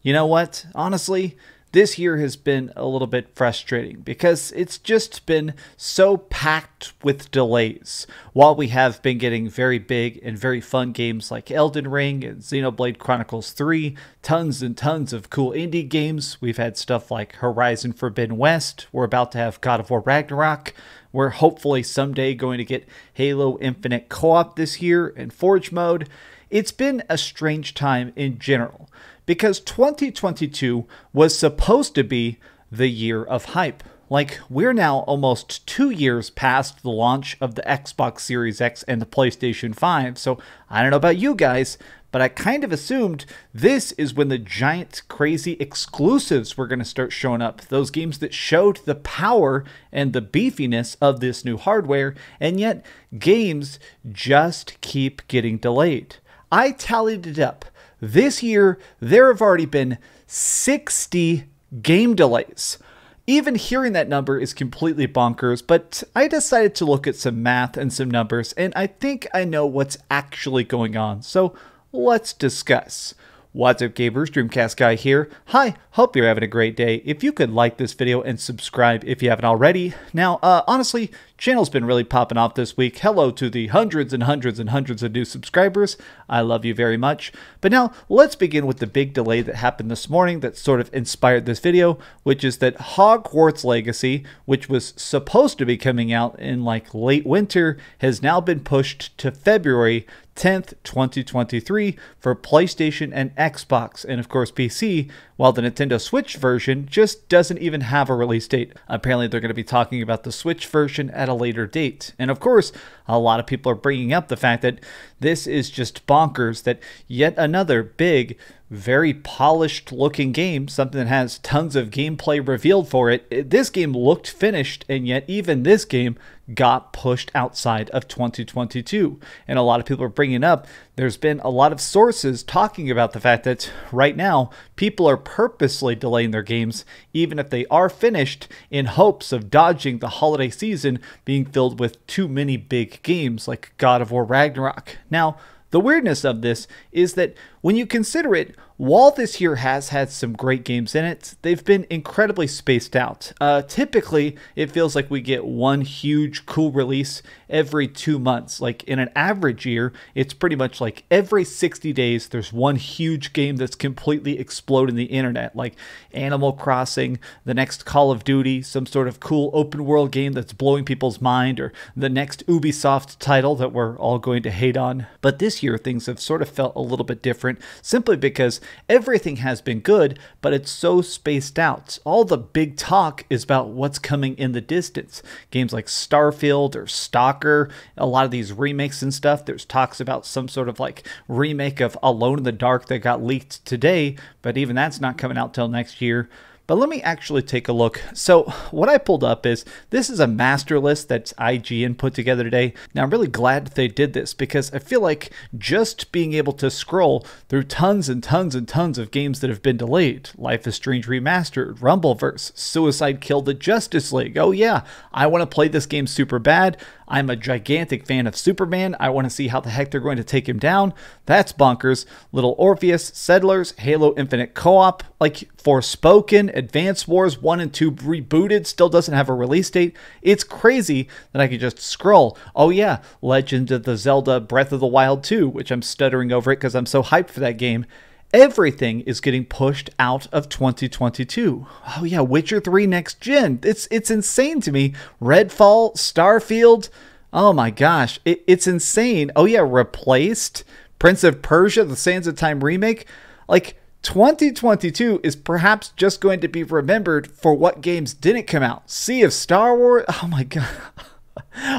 You know what? Honestly, this year has been a little bit frustrating because it's just been so packed with delays. While we have been getting very big and very fun games like Elden Ring and Xenoblade Chronicles 3, tons and tons of cool indie games. We've had stuff like Horizon Forbidden West. We're about to have God of War Ragnarok. We're hopefully someday going to get Halo Infinite co-op this year and Forge mode. It's been a strange time in general, because 2022 was supposed to be the year of hype. Like, we're now almost 2 years past the launch of the Xbox Series X and the PlayStation 5, so I don't know about you guys, but I kind of assumed this is when the giant, crazy exclusives were going to start showing up. Those games that showed the power and the beefiness of this new hardware, and yet games just keep getting delayed. I tallied it up. This year, there have already been 60 game delays. Even hearing that number is completely bonkers, but I decided to look at some math and some numbers, and I think I know what's actually going on. So let's discuss. What's up, gamers? DreamcastGuy here. Hi, hope you're having a great day. If you could like this video and subscribe if you haven't already. Now, honestly, channel's been really popping off this week. Hello to the hundreds and hundreds and hundreds of new subscribers. I love you very much. But now, let's begin with the big delay that happened this morning that sort of inspired this video, which is that Hogwarts Legacy, which was supposed to be coming out in like late winter, has now been pushed to February 10th, 2023 for PlayStation and Xbox, and of course PC, while the Nintendo Switch version just doesn't even have a release date. Apparently they're going to be talking about the Switch version at a later date. And of course, a lot of people are bringing up the fact that this is just bonkers, that yet another big, very polished looking game, something that has tons of gameplay revealed for it. This game looked finished, and yet even this game got pushed outside of 2022. And a lot of people are bringing up, there's been a lot of sources talking about the fact that right now people are purposely delaying their games, even if they are finished, in hopes of dodging the holiday season being filled with too many big games like God of War Ragnarok. Now, the weirdness of this is that when you consider it, while this year has had some great games in it, they've been incredibly spaced out. Typically, it feels like we get one huge cool release every 2 months. Like in an average year, it's pretty much like every 60 days, there's one huge game that's completely exploding the internet, like Animal Crossing, the next Call of Duty, some sort of cool open world game that's blowing people's mind, or the next Ubisoft title that we're all going to hate on. But this year, things have sort of felt a little bit different, simply because everything has been good, but it's so spaced out. All the big talk is about what's coming in the distance. Games like Starfield or Stalker, a lot of these remakes and stuff. There's talks about some sort of like remake of Alone in the Dark that got leaked today, but even that's not coming out till next year. But let me actually take a look. So what I pulled up is, this is a master list that's IGN put together today. Now I'm really glad that they did this, because I feel like just being able to scroll through tons and tons and tons of games that have been delayed, Life is Strange Remastered, Rumbleverse, Suicide killed the Justice League. Oh yeah, I want to play this game super bad. I'm a gigantic fan of Superman. I want to see how the heck they're going to take him down. That's bonkers. Little Orpheus, Settlers, Halo Infinite Co-op, like Forspoken, Advance Wars 1 and 2 rebooted, still doesn't have a release date. It's crazy that I could just scroll. Oh yeah, Legend of the Zelda Breath of the Wild 2, which I'm stuttering over it because I'm so hyped for that game. Everything is getting pushed out of 2022. Oh yeah, Witcher 3 next gen. It's insane to me. Redfall, Starfield. Oh my gosh, it's insane. Oh yeah, Replaced, Prince of Persia, the Sands of Time remake. Like, 2022 is perhaps just going to be remembered for what games didn't come out. Sea of Star Wars. Oh my god.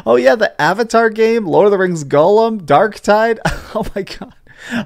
Oh yeah, the Avatar game, Lord of the Rings Gollum, Darktide. Oh my god.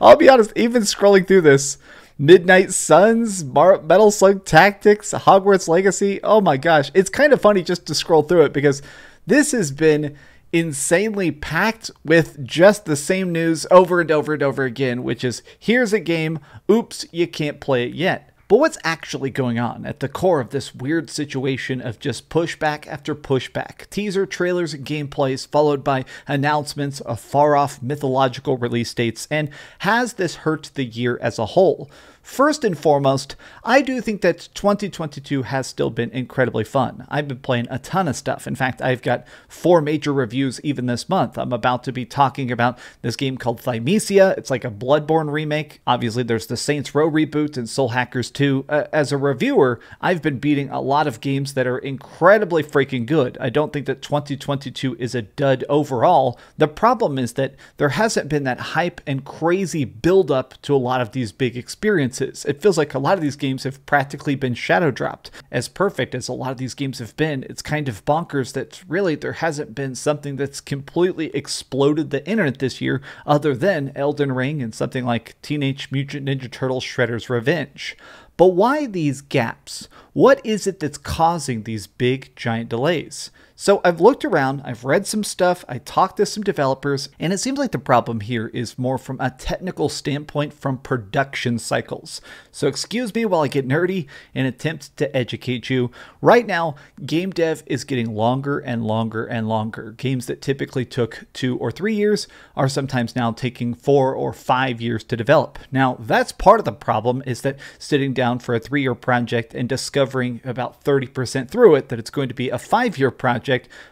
I'll be honest, even scrolling through this, Midnight Suns, Metal Slug Tactics, Hogwarts Legacy, oh my gosh. It's kind of funny just to scroll through it, because this has been insanely packed with just the same news over and over and over again, which is, here's a game, oops, you can't play it yet. But what's actually going on at the core of this weird situation of just pushback after pushback? Teaser trailers and gameplays followed by announcements of far-off mythological release dates, and has this hurt the year as a whole? First and foremost, I do think that 2022 has still been incredibly fun. I've been playing a ton of stuff. In fact, I've got 4 major reviews even this month. I'm about to be talking about this game called Thymesia. It's like a Bloodborne remake. Obviously, there's the Saints Row reboot and Soul Hackers 2. As a reviewer, I've been beating a lot of games that are incredibly freaking good. I don't think that 2022 is a dud overall. The problem is that there hasn't been that hype and crazy build up to a lot of these big experiences. It feels like a lot of these games have practically been shadow dropped. As perfect as a lot of these games have been, it's kind of bonkers that really there hasn't been something that's completely exploded the internet this year other than Elden Ring and something like Teenage Mutant Ninja Turtles Shredder's Revenge. But why these gaps? What is it that's causing these big, giant delays? So I've looked around, I've read some stuff, I talked to some developers, and it seems like the problem here is more from a technical standpoint from production cycles. So excuse me while I get nerdy and attempt to educate you. Right now, game dev is getting longer and longer and longer. Games that typically took 2 or 3 years are sometimes now taking 4 or 5 years to develop. Now, that's part of the problem, is that sitting down for a 3-year project and discovering about 30% through it that it's going to be a 5-year project,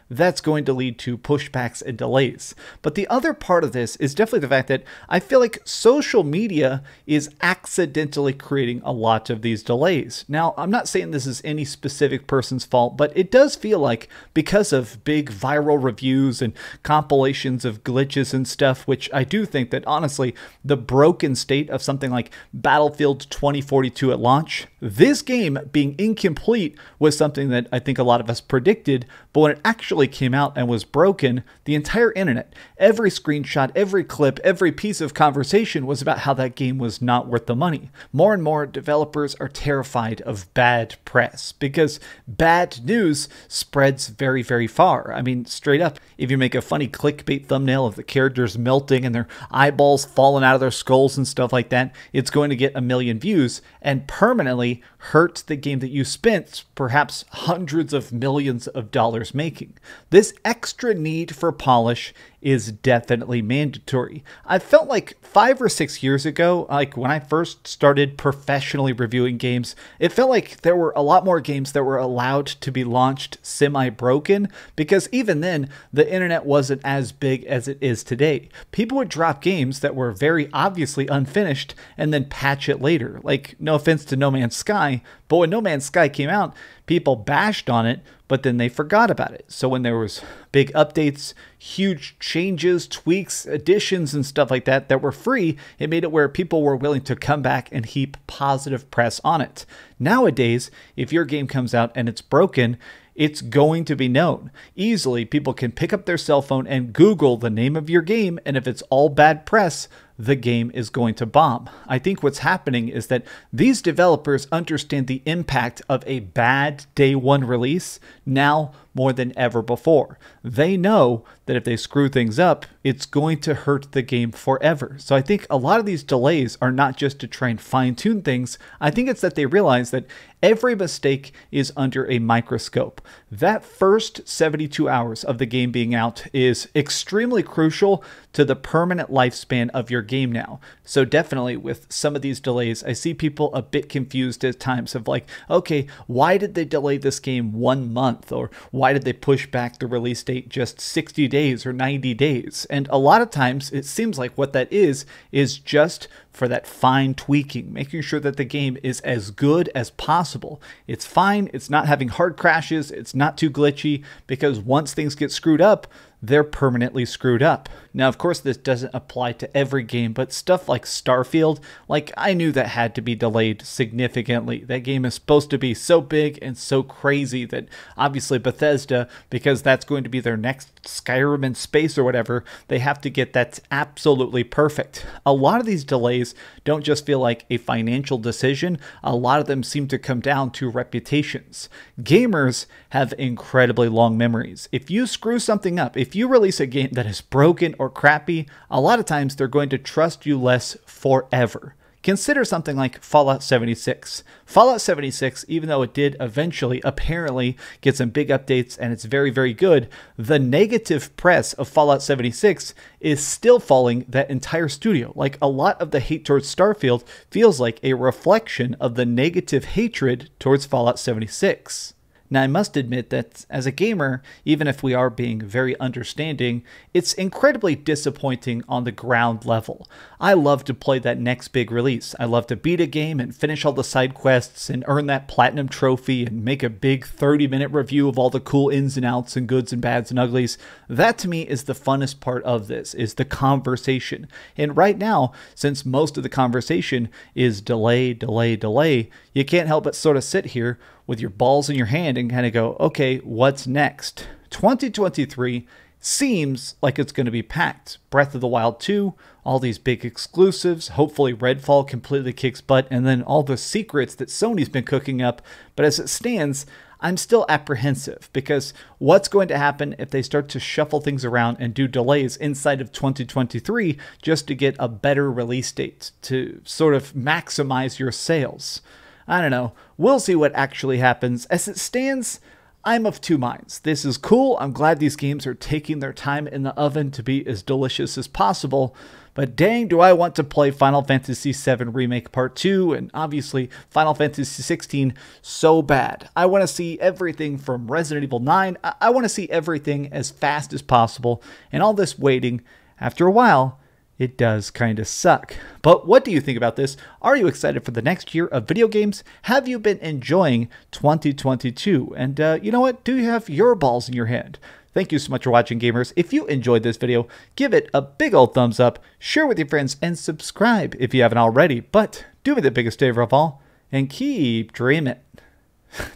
that's going to lead to pushbacks and delays. But the other part of this is definitely the fact that I feel like social media is accidentally creating a lot of these delays. Now, I'm not saying this is any specific person's fault, but it does feel like because of big viral reviews and compilations of glitches and stuff, which I do think that honestly, the broken state of something like Battlefield 2042 at launch, this game being incomplete was something that I think a lot of us predicted, but when it actually came out and was broken, the entire internet, every screenshot, every clip, every piece of conversation was about how that game was not worth the money. More and more developers are terrified of bad press because bad news spreads very, very far. I mean, straight up, if you make a funny clickbait thumbnail of the characters melting and their eyeballs falling out of their skulls and stuff like that, it's going to get 1 million views and permanently hurt the game that you spent perhaps hundreds of millions of dollars making. This extra need for polish is definitely mandatory. I felt like 5 or 6 years ago, like when I first started professionally reviewing games, it felt like there were a lot more games that were allowed to be launched semi-broken, because even then, the internet wasn't as big as it is today. People would drop games that were very obviously unfinished and then patch it later. Like, no offense to No Man's Sky, but when No Man's Sky came out, people bashed on it, but then they forgot about it. So when there was big updates, huge changes, tweaks, additions, and stuff like that that were free, it made it where people were willing to come back and heap positive press on it. Nowadays, if your game comes out and it's broken, it's going to be known. Easily, people can pick up their cell phone and Google the name of your game, and if it's all bad press, the game is going to bomb. I think what's happening is that these developers understand the impact of a bad day one release now more than ever before. They know that if they screw things up, it's going to hurt the game forever. So I think a lot of these delays are not just to try and fine-tune things. I think it's that they realize that every mistake is under a microscope. That first 72 hours of the game being out is extremely crucial to the permanent lifespan of your game now. So definitely with some of these delays, I see people a bit confused at times of like, okay, why did they delay this game 1 month? Or why did they push back the release date just 60 days or 90 days? And a lot of times it seems like what that is just for that fine tweaking, making sure that the game is as good as possible. It's fine, it's not having hard crashes, it's not too glitchy, because once things get screwed up, they're permanently screwed up. Now, of course, this doesn't apply to every game, but stuff like Starfield, like I knew that had to be delayed significantly. That game is supposed to be so big and so crazy that obviously Bethesda, because that's going to be their next Skyrim in space or whatever, they have to get that absolutely perfect. A lot of these delays don't just feel like a financial decision. A lot of them seem to come down to reputations. Gamers have incredibly long memories. If you screw something up, if you release a game that is broken or crappy, a lot of times they're going to trust you less forever. Consider something like Fallout 76. Fallout 76, even though it did eventually apparently get some big updates and it's very, very good, the negative press of Fallout 76 is still following that entire studio. Like, a lot of the hate towards Starfield feels like a reflection of the negative hatred towards Fallout 76. Now, I must admit that as a gamer, even if we are being very understanding, it's incredibly disappointing on the ground level. I love to play that next big release. I love to beat a game and finish all the side quests and earn that platinum trophy and make a big 30-minute review of all the cool ins and outs and goods and bads and uglies. That to me is the funnest part of this, is the conversation. And right now, since most of the conversation is delay, delay, delay, you can't help but sort of sit here with your balls in your hand and kind of go, okay, what's next? 2023 seems like it's going to be packed. Breath of the Wild 2, all these big exclusives, hopefully Redfall completely kicks butt, and then all the secrets that Sony's been cooking up. But as it stands, I'm still apprehensive, because what's going to happen if they start to shuffle things around and do delays inside of 2023 just to get a better release date to sort of maximize your sales? I don't know. We'll see what actually happens. As it stands, I'm of two minds. This is cool. I'm glad these games are taking their time in the oven to be as delicious as possible. But dang, do I want to play Final Fantasy VII Remake Part 2 and obviously Final Fantasy 16 so bad. I want to see everything from Resident Evil 9. I want to see everything as fast as possible. And all this waiting, after a while, it does kind of suck. But what do you think about this? Are you excited for the next year of video games? Have you been enjoying 2022? And you know what? Do you have your balls in your hand? Thank you so much for watching, gamers. If you enjoyed this video, give it a big old thumbs up, share with your friends, and subscribe if you haven't already. But do me the biggest favor of all, and keep dreaming.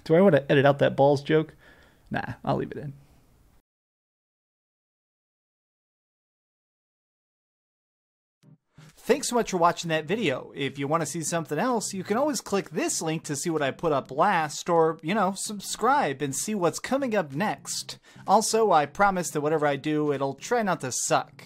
Do I want to edit out that balls joke? Nah, I'll leave it in. Thanks so much for watching that video. If you want to see something else, you can always click this link to see what I put up last, or, you know, subscribe and see what's coming up next. Also, I promise that whatever I do, it'll try not to suck.